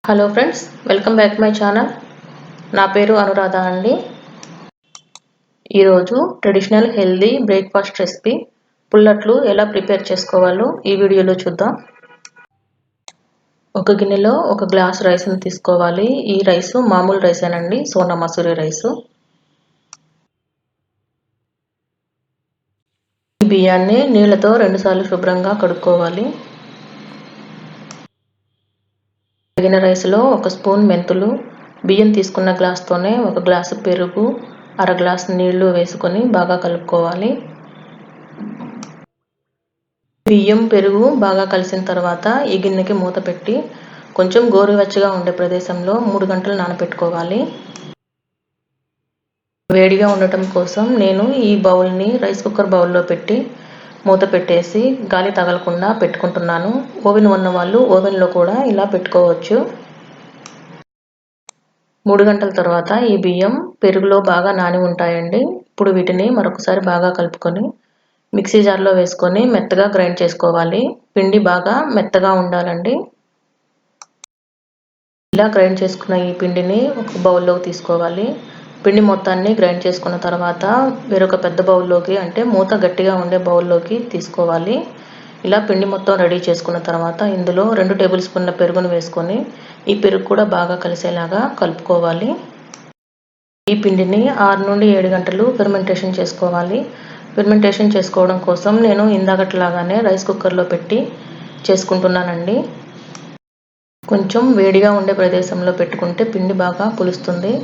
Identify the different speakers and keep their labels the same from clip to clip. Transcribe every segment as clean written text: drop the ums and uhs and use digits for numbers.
Speaker 1: Hello friends, welcome back my channel. నా పేరు అనురాధ అండి. ఈరోజు ట్రెడిషనల్ హెల్దీ బ్రేక్ఫాస్ట్ రెసిపీ పుల్లట్లు ఎలా ప్రిపేర్ చేసుకోవాలో ఈ వీడియోలో చూద్దాం. ఒక గిన్నెలో ఒక గ్లాస్ రైస్ని తీసుకోవాలి. ఈ రైస్ మామూలు రైసేనండి, సోనా మసూరి రైస్. ఈ బియ్యాన్ని నీళ్ళతో 2 సార్లు శుభ్రంగా కడుక్కోవాలి. కడిగిన రైస్లో 1 స్పూన్ మెంతులు, బియ్యం తీసుకున్న గ్లాస్తోనే 1 గ్లాసు పెరుగు, అర గ్లాసు నీళ్లు వేసుకొని బాగా కలుపుకోవాలి. బియ్యం పెరుగు బాగా కలిసిన తర్వాత ఈ గిన్నెకి మూత పెట్టి కొంచెం గోరువెచ్చగా ఉండే ప్రదేశంలో 3 గంటలు నానబెట్టుకోవాలి. వేడిగా ఉండటం కోసం నేను ఈ బౌల్ని రైస్ కుక్కర్ బౌల్లో పెట్టి మూత పెట్టేసి గాలి తగలకుండా పెట్టుకుంటున్నాను. ఓవెన్ ఉన్న వాళ్ళు ఓవెన్లో కూడా ఇలా పెట్టుకోవచ్చు. 3 గంటల తర్వాత ఈ బియ్యం పెరుగులో బాగా నాని ఉంటాయండి. ఇప్పుడు వీటిని మరొకసారి బాగా కలుపుకొని మిక్సీ జార్లో వేసుకొని మెత్తగా గ్రైండ్ చేసుకోవాలి. పిండి బాగా మెత్తగా ఉండాలండి. ఇలా గ్రైండ్ చేసుకున్న ఈ పిండిని ఒక బౌల్లోకి తీసుకోవాలి. పిండి మొత్తాన్ని గ్రైండ్ చేసుకున్న తర్వాత వేరొక పెద్ద బౌల్లోకి, అంటే మూత గట్టిగా ఉండే బౌల్లోకి తీసుకోవాలి. ఇలా పిండి మొత్తం రెడీ చేసుకున్న తర్వాత ఇందులో 2 టేబుల్ స్పూన్ల పెరుగును వేసుకొని ఈ పెరుగు కూడా బాగా కలిసేలాగా కలుపుకోవాలి. ఈ పిండిని 6 నుండి 7 గంటలు ఫెర్మెంటేషన్ చేసుకోవాలి. ఫెర్మెంటేషన్ చేసుకోవడం కోసం నేను ఇందాకట్లాగానే రైస్ కుక్కర్లో పెట్టి చేసుకుంటున్నానండి. కొంచెం వేడిగా ఉండే ప్రదేశంలో పెట్టుకుంటే పిండి బాగా పులుస్తుంది.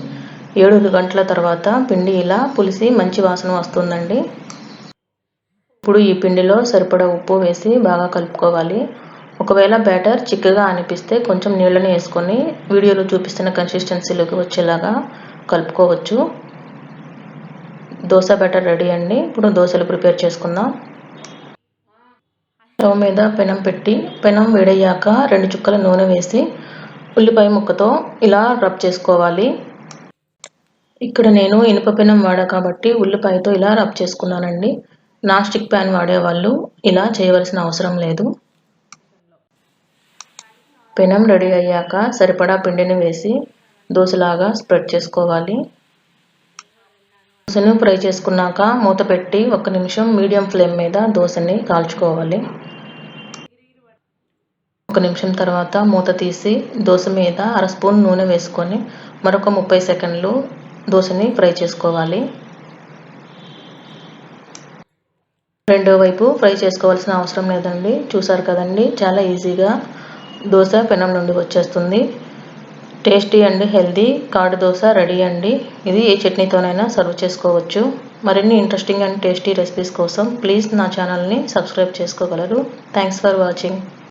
Speaker 1: 7 గంటల తర్వాత పిండి ఇలా పులిసి మంచి వాసన వస్తుందండి. ఇప్పుడు ఈ పిండిలో సరిపడా ఉప్పు వేసి బాగా కలుపుకోవాలి. ఒకవేళ బ్యాటర్ చిక్కగా అనిపిస్తే కొంచెం నీళ్ళని వేసుకొని వీడియోలో చూపిస్తున్న కన్సిస్టెన్సీలోకి వచ్చేలాగా కలుపుకోవచ్చు. దోశ బ్యాటర్ రెడీ అండి. ఇప్పుడు దోశలు ప్రిపేర్ చేసుకుందాం. స్టవ్ మీద పెనం పెట్టి పెనం వేడయ్యాక 2 చుక్కల నూనె వేసి ఉల్లిపాయ ముక్కతో ఇలా రబ్ చేసుకోవాలి. ఇక్కడ నేను ఇనుప పెనం వాడా కాబట్టి ఉల్లిపాయతో ఇలా రబ్ చేసుకున్నానండి. నాన్ స్టిక్ ప్యాన్ వాడేవాళ్ళు ఇలా చేయవలసిన అవసరం లేదు. పెనం రెడీ అయ్యాక సరిపడా పిండిని వేసి దోశలాగా స్ప్రెడ్ చేసుకోవాలి. దోశను ఫ్రై చేసుకున్నాక మూత పెట్టి 1 నిమిషం మీడియం ఫ్లేమ్ మీద దోశని కాల్చుకోవాలి. 1 నిమిషం తర్వాత మూత తీసి దోశ మీద అర స్పూన్ నూనె వేసుకొని మరొక 30 సెకండ్లు దోశని ఫ్రై చేసుకోవాలి. రెండో వైపు ఫ్రై చేసుకోవాల్సిన అవసరం లేదండి. చూసారు కదండి, చాలా ఈజీగా దోశ పెనం నుండి వచ్చేస్తుంది. Tasty and healthy card dosa ready అండి. ఇది ఏ చట్నీతోనైనా సర్వ్ చేసుకోవచ్చు. మరిన్ని ఇంట్రెస్టింగ్ అండ్ టేస్టీ రెసిపీస్ కోసం ప్లీజ్ నా ఛానల్ని సబ్స్క్రైబ్ చేసుకోగలరు. Thanks for watching.